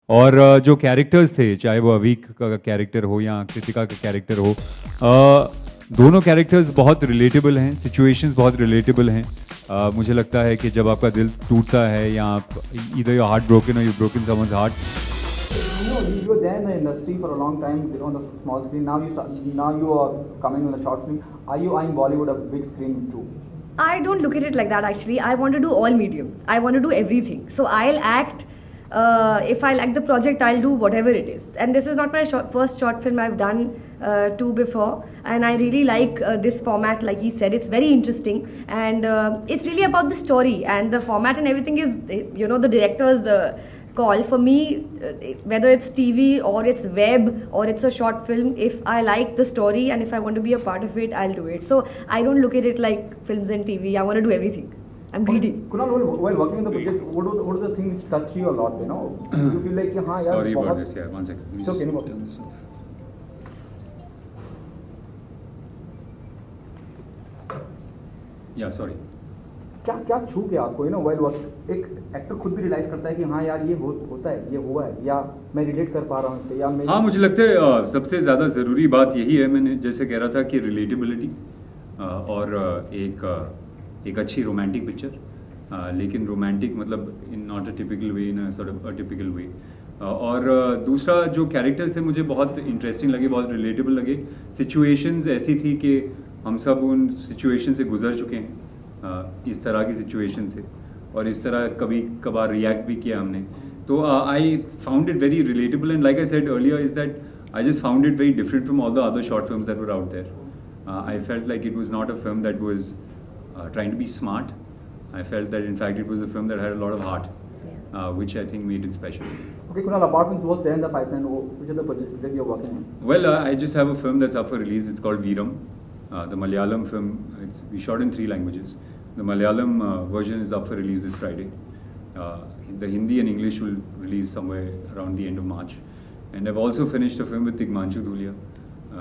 और जो कैरेक्टर्स थे, चाहे वो अवीक का कैरेक्टर हो या कृतिका का कैरेक्टर हो, दोनों कैरेक्टर्स बहुत रिलेटेबल हैं, सिचुएशंस बहुत रिलेटेबल हैं। मुझे लगता है कि जब आपका दिल टूटता है या आप ईदर योर हार्ट ब्रोकन और you broken someone's heart. You were there in the industry for a long time on the small screen. Now you are coming on a short film. Are you eyeing Bollywood a big screen too? I don't look at it like that actually. I want to do all mediums. I want to do everything. So I'll act. If I like the project, I'll do whatever it is. And this is not my first short film. I've done two before, and I really like this format. Like he said, it's very interesting, and it's really about the story, and the format and everything is, the director's call. For me, whether it's TV or it's web or it's a short film, if I like the story and if I want to be a part of it, I'll do it. So I don't look at it like films and TV. I want to do everything. I'm greedy. Kunal, while working on the project, what was the thing which touched you a lot? You feel like, हाँ यार. Sorry about this, yeah. 1 second. It's okay, no problem. Yeah, sorry. क्या छू गया आपको while work? एक actor खुद भी realise करता है कि हाँ यार ये होता है, ये हुआ है, या मैं रिलेट कर पा रहा हूँ इससे, या मैं... हाँ, मुझे लगता है सबसे ज़्यादा ज़रूरी बात यही है, मैंने जैसे कह रहा था कि रिलेटेबिलिटी और एक अच्छी रोमांटिक पिक्चर, लेकिन रोमांटिक मतलब in not a typical way, in sort of a typical way. और दूसरा जो कैरेक्टर्स थे मुझे बहुत इंटरेस्टिंग लगे, बहुत रिलेटेबल लगे। सिचुएशंस ऐसी थी कि हम सब उन सिचुएशन से गुजर चुके हैं, इस तरह की सिचुएशन से, और इस तरह कभी कभार रिएक्ट भी किया हमने। तो I found it very relatable, and like I said earlier is that I just found it very different from all the other short films that were out there. I felt like it was not a film that was trying to be smart. I felt that in fact it was a film that had a lot of heart, which I think made it special. Okay, Kunal, apart from what's there in the pipeline, which are the projects that you're working on? Well, I just have a film that's up for release. It's called Veeram, the Malayalam film. We shot in 3 languages. The Malayalam version is up for release this Friday. The Hindi and English will release somewhere around the end of March. And I've also finished a film with Tigmanshu Dhulia.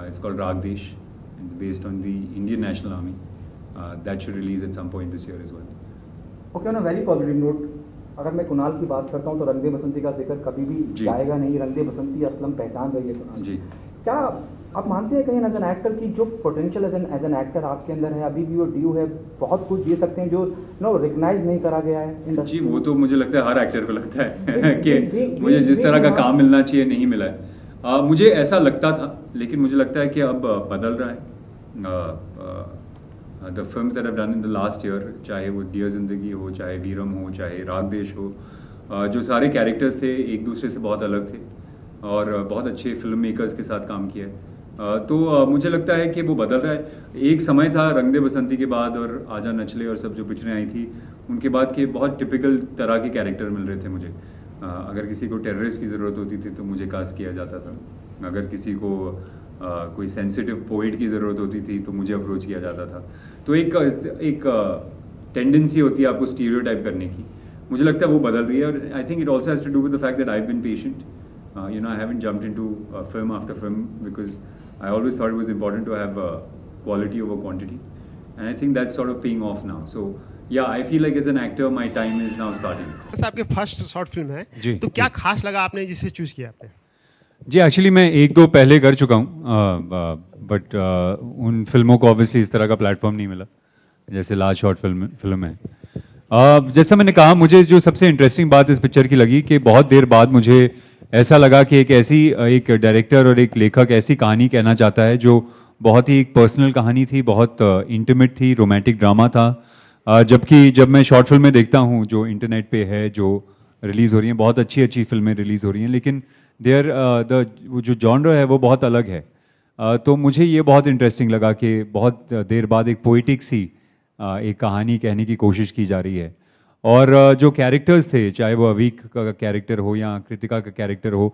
It's called Ragdesh. It's based on the Indian National Army. That should release at some point this year as well. Okay, on a very positive note, अगर मैं कुणाल की बात करता हूँ तो रंग दे बसंती का जिक्र कभी भी जाएगा नहीं। रंग दे बसंती असलम पहचान रही है कुणाल जी। क्या आप मानते हैं कहीं एज एन एक्टर की जो पोटेंशियल एज एन एक्टर आपके अंदर है, अभी भी वो ड्यू है, बहुत कुछ दे सकते हैं जो रिकग्नाइज नहीं करा गया है इंडस्ट्री? जी, वो तो मुझे लगता है हर एक्टर को लगता है कि मुझे जिस तरह का काम मिलना चाहिए नहीं मिला है। मुझे ऐसा लगता था, लेकिन मुझे लगता है कि अब बदल रहा है। The films that have done in the last year, चाहे वो डियर जिंदगी हो, चाहे वीरम हो, चाहे रागदेश हो, जो सारे कैरेक्टर्स थे एक दूसरे से बहुत अलग थे और बहुत अच्छे फिल्म मेकर्स के साथ काम किया है। तो मुझे लगता है कि वो बदल रहा है। एक समय था रंग दे बसंती के बाद और आजा नचले और सब जो पिक्चरें आई थी उनके बाद के बहुत टिपिकल तरह के कैरेक्टर मिल रहे थे मुझे। अगर किसी को टेररिस्ट की ज़रूरत होती थी तो मुझे कास्ट किया जाता था, अगर किसी को कोई सेंसिटिव पोइट की ज़रूरत होती थी तो मुझे अप्रोच किया जाता था। तो एक टेंडेंसी होती है आपको स्टीरियोटाइप करने की, मुझे लगता है वो बदल रही है। और I think it also has to do with the fact that I have been patient, I haven't jumped into film after film because I always thought it was important to have quality over quantity, and I think that's sort of paying off now. So yeah I feel like as an actor my time is now starting. आपके first short film है जी, तो क्या खास लगा आपने जिसे choose किया आपने? जी, एक्चुअली मैं 1-2 पहले कर चुका हूँ, बट उन फिल्मों को ऑब्वियसली इस तरह का प्लेटफॉर्म नहीं मिला जैसे लास्ट शॉर्ट फिल्म है। जैसा मैंने कहा, मुझे जो सबसे इंटरेस्टिंग बात इस पिक्चर की लगी कि बहुत देर बाद मुझे ऐसा लगा कि एक डायरेक्टर और एक लेखक ऐसी कहानी कहना चाहता है जो बहुत ही पर्सनल कहानी थी, बहुत इंटीमेट थी, रोमांटिक ड्रामा था। जबकि जब मैं शॉर्ट फिल्में देखता हूँ जो इंटरनेट पे है, जो रिलीज़ हो रही हैं, बहुत अच्छी अच्छी फिल्में रिलीज़ हो रही हैं, लेकिन देयर जो जॉनर है वो बहुत अलग है। तो मुझे ये बहुत इंटरेस्टिंग लगा कि बहुत देर बाद एक पोइटिक सी एक कहानी कहने की कोशिश की जा रही है। और जो कैरेक्टर्स थे, चाहे वो अवीक का कैरेक्टर हो या कृतिका का कैरेक्टर हो,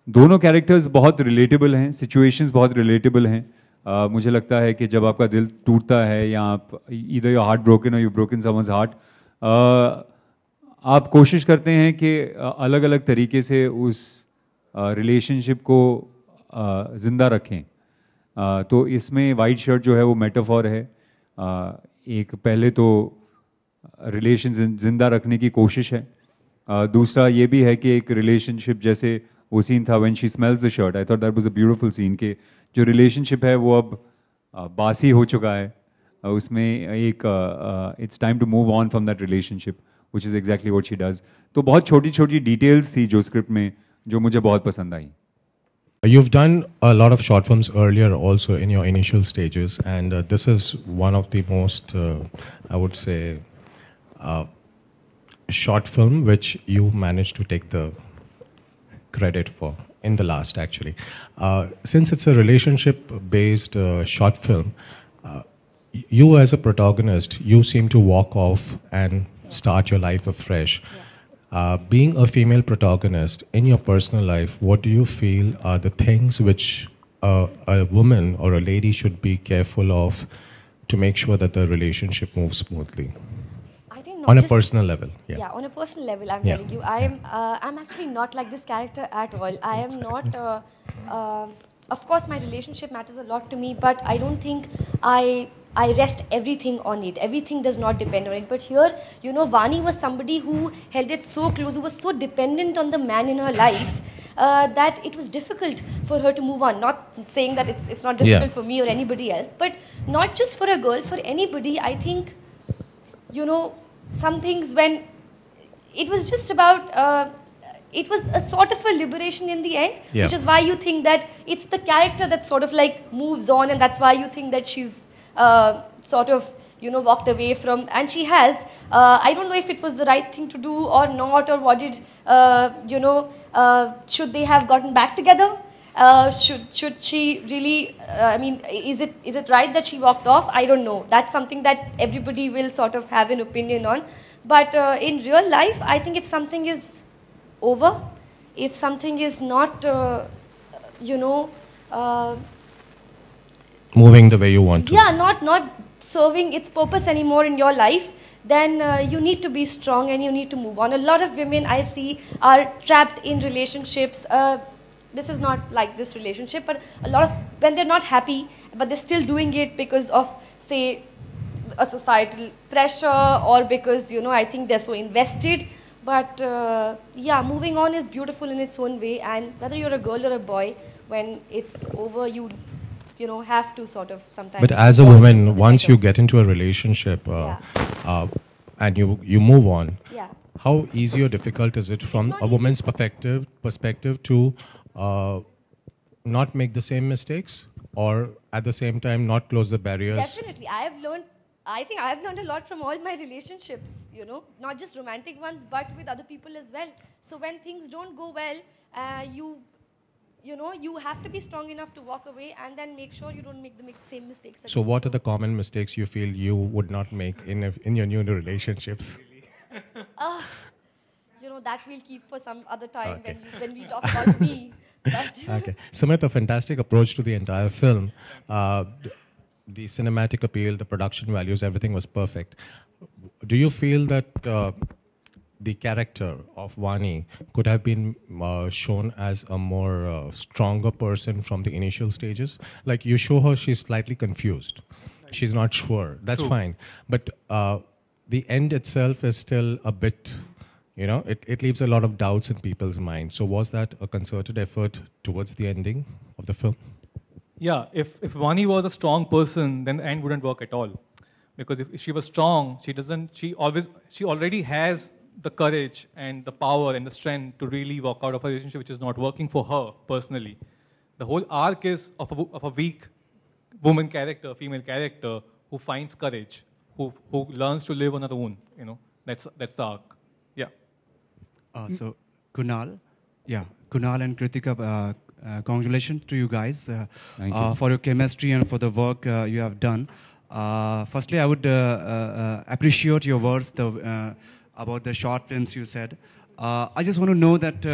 दोनों कैरेक्टर्स बहुत रिलेटेबल हैं, सिचुएशंस बहुत रिलेटेबल हैं। मुझे लगता है कि जब आपका दिल टूटता है या आप ईदर योर हार्ट ब्रोकन और यू ब्रोकन समवन्स हार्ट, आप कोशिश करते हैं कि अलग अलग तरीके से उस रिलेशनशिप को ज़िंदा रखें। तो इसमें वाइट शर्ट जो है वो मेटाफॉर है। एक पहले तो रिलेशन ज़िंदा रखने की कोशिश है, दूसरा ये भी है कि एक रिलेशनशिप जैसे वो सीन था when she smells the shirt, I thought that was a beautiful scene के जो रिलेशनशिप है वो अब बासी हो चुका है, उसमें एक it's time to move on from that relationship which is exactly what she does. तो बहुत छोटी छोटी डिटेल्स थी जो स्क्रिप्ट में जो मुझे बहुत पसंद आई। You've done a lot of short films earlier also in your initial stages, and this is one of the most, I would say, short film which you managed to take the credit for in the last actually. Since it's a relationship-based short film, you as a protagonist, you seem to walk off and start your life afresh. Yeah. Being a female protagonist in your personal life, what do you feel are the things which a woman or a lady should be careful of to make sure that the relationship moves smoothly? I think not on a just personal level. Yeah, on a personal level, I'm Yeah. telling you, I'm actually not like this character at all. I am not. Of course, my relationship matters a lot to me, but I don't think I rest everything on it. Everything does not depend on it. But here, you know, Vani was somebody who held it so close, who was so dependent on the man in her life that it was difficult for her to move on. Not saying that it's not difficult for me or anybody else, but not just for a girl, for anybody. I think, you know, some things when it was just about. It was a sort of a liberation in the end, which is why you think that it's the character that sort of like moves on, and that's why you think that she's sort of, you know, walked away from, and she has. I don't know if it was the right thing to do or not, or what did, you know, should they have gotten back together? Should she really, I mean, is it right that she walked off? I don't know. That's something that everybody will sort of have an opinion on. But in real life, I think if something is over, if something is not, you know, moving the way you want to. Yeah, not serving its purpose anymore in your life, then you need to be strong and you need to move on. A lot of women I see are trapped in relationships. This is not like this relationship, but a lot of, when they're not happy, but they're still doing it because of, say, a societal pressure, or because, you know, I think they're so invested. But yeah, moving on is beautiful in its own way, and whether you're a girl or a boy, when it's over, you know, have to sort of sometimes. But as a woman, once you get into a relationship and you move on, how easy or difficult is it from a woman's perspective to not make the same mistakes, or at the same time not close the barriers? Definitely, I think I have learned a lot from all my relationships, you know, not just romantic ones, but with other people as well. So when things don't go well, you know, you have to be strong enough to walk away and then make sure you don't make the same mistakes again. So what are the common mistakes you feel you would not make in your new relationships? You know, that we'll keep for some other time when we talk about me. But Okay. Sumit, a fantastic approach to the entire film. The cinematic appeal, the production values, everything was perfect. Do you feel that the character of Vani could have been shown as a more stronger person from the initial stages? Like, you show her she's slightly confused. She's not sure. That's fine. But the end itself is still a bit, you know, it leaves a lot of doubts in people's minds. So was that a concerted effort towards the ending of the film? Yeah, if Vani was a strong person, then the end wouldn't work at all. Because if she was strong, she already has the courage and the power and the strength to really walk out of a relationship which is not working for her personally. The whole arc is of a weak woman character, female character, who finds courage, who learns to live on her own. You know, that's the arc. Yeah. So Kunal and Kritika, congratulations to you guys for your chemistry and for the work you have done. Firstly, I would appreciate your words about the short films you said. I just want to know that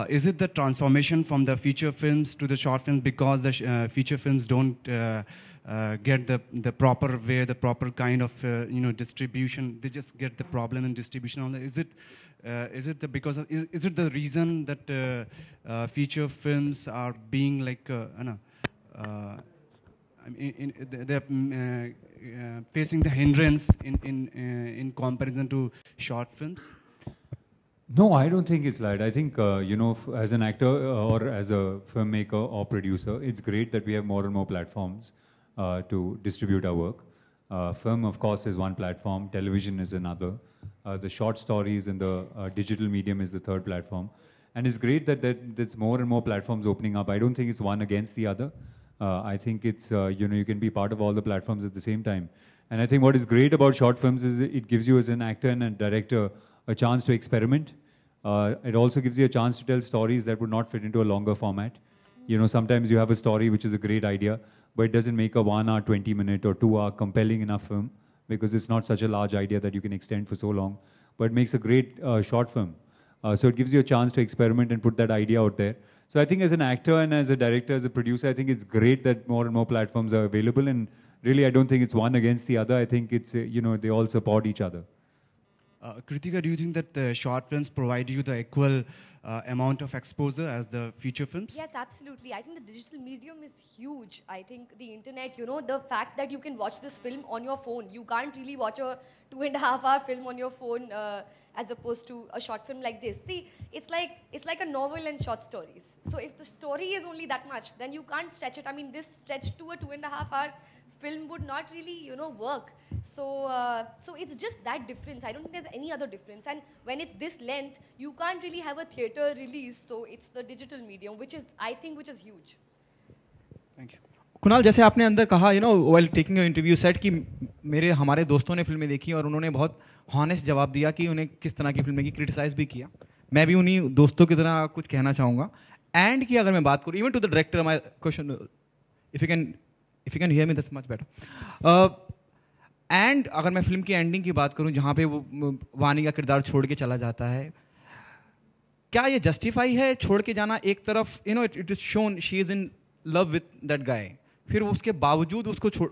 is it the transformation from the feature films to the short films because the feature films don't get the proper way, the proper kind of distribution? They just get the problem in distribution. Is it the reason that feature films are being like they're facing the hindrance in comparison to short films? No, I don't think it's light. I think, as an actor or as a filmmaker or producer, it's great that we have more and more platforms to distribute our work. Film, of course, is one platform. Television is another. The short stories and the digital medium is the third platform. And it's great that there's more and more platforms opening up. I don't think it's one against the other. I think it's, you can be part of all the platforms at the same time. And I think what is great about short films is it gives you as an actor and a director a chance to experiment. It also gives you a chance to tell stories that would not fit into a longer format. Sometimes you have a story which is a great idea, but it doesn't make a 1 hour, 20-minute or 2 hour compelling enough film because it's not such a large idea that you can extend for so long. But it makes a great short film. So it gives you a chance to experiment and put that idea out there. So I think as an actor and as a director, as a producer, I think it's great that more and more platforms are available. And really, I don't think it's one against the other. I think it's, they all support each other. Kritika, do you think that the short films provide you the equal amount of exposure as the feature films? Yes, absolutely. I think the digital medium is huge. I think the internet, the fact that you can watch this film on your phone, you can't really watch a 2.5-hour film on your phone as opposed to a short film like this. See, it's like a novel and short stories. So if the story is only that much, then you can't stretch it. I mean, this stretched to a 2.5 hours film would not really, work. So it's just that difference. I don't think there's any other difference. And when it's this length, you can't really have a theater release. So it's the digital medium, which is huge. Thank you. Kunal, जैसे आपने अंदर कहा, while taking an interview said कि हमारे दोस्तों ने फिल्में देखी और उन्होंने बहुत हॉनेस्ट जवाब दिया कि उन्हें किस तरह की फिल्में की क्रिटिसाइज भी किया. मैं भी उन्हीं दोस्तों की तरह कुछ कहना चाहूँगा. एंड की अगर मैं बात करूँ, even to the director, my question, if you can hear me, that's much better. And अगर मैं फिल्म की एंडिंग की बात करूं जहां पे वो वानी का किरदार छोड़ के चला जाता है, क्या ये जस्टिफाई है छोड़ के जाना? एक तरफ it is shown she is in love with that guy, फिर उसके बावजूद उसको छोड़,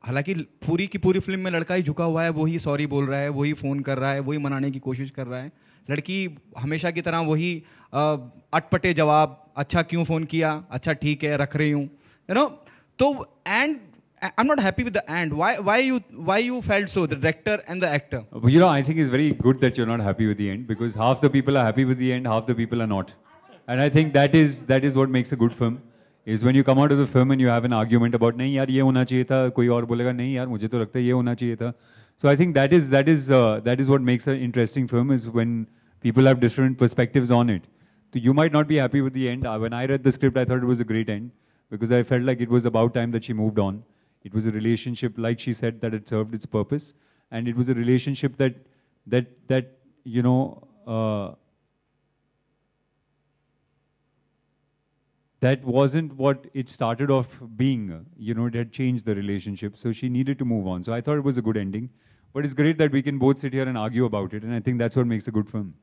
हालांकि पूरी की पूरी फिल्म में लड़का ही झुका हुआ है, वही सॉरी बोल रहा है, वही फोन कर रहा है, वही मनाने की कोशिश कर रहा है, लड़की हमेशा की तरह वही अटपटे जवाब, अच्छा क्यों फोन किया, अच्छा ठीक है रख रही हूँ, तो and I'm not happy with the end. Why you felt so, the director and the actor? I think it's very good that you're not happy with the end, because half the people are happy with the end, half the people are not. And I think that is what makes a good film, is when you come out of the film and you have an argument about, नहीं यार ये होना चाहिए था, कोई और बोलेगा नहीं यार मुझे तो लगता है ये होना चाहिए था. So I think that is what makes an interesting film, is when people have different perspectives on it. So you might not be happy with the end. When I read the script, I thought it was a great end, because I felt like it was about time that she moved on. It was a relationship, like she said, that it served its purpose, and it was a relationship that that wasn't what it started off being. It had changed the relationship, so she needed to move on. So I thought it was a good ending, but it's great that we can both sit here and argue about it, and I think that's what makes a good film.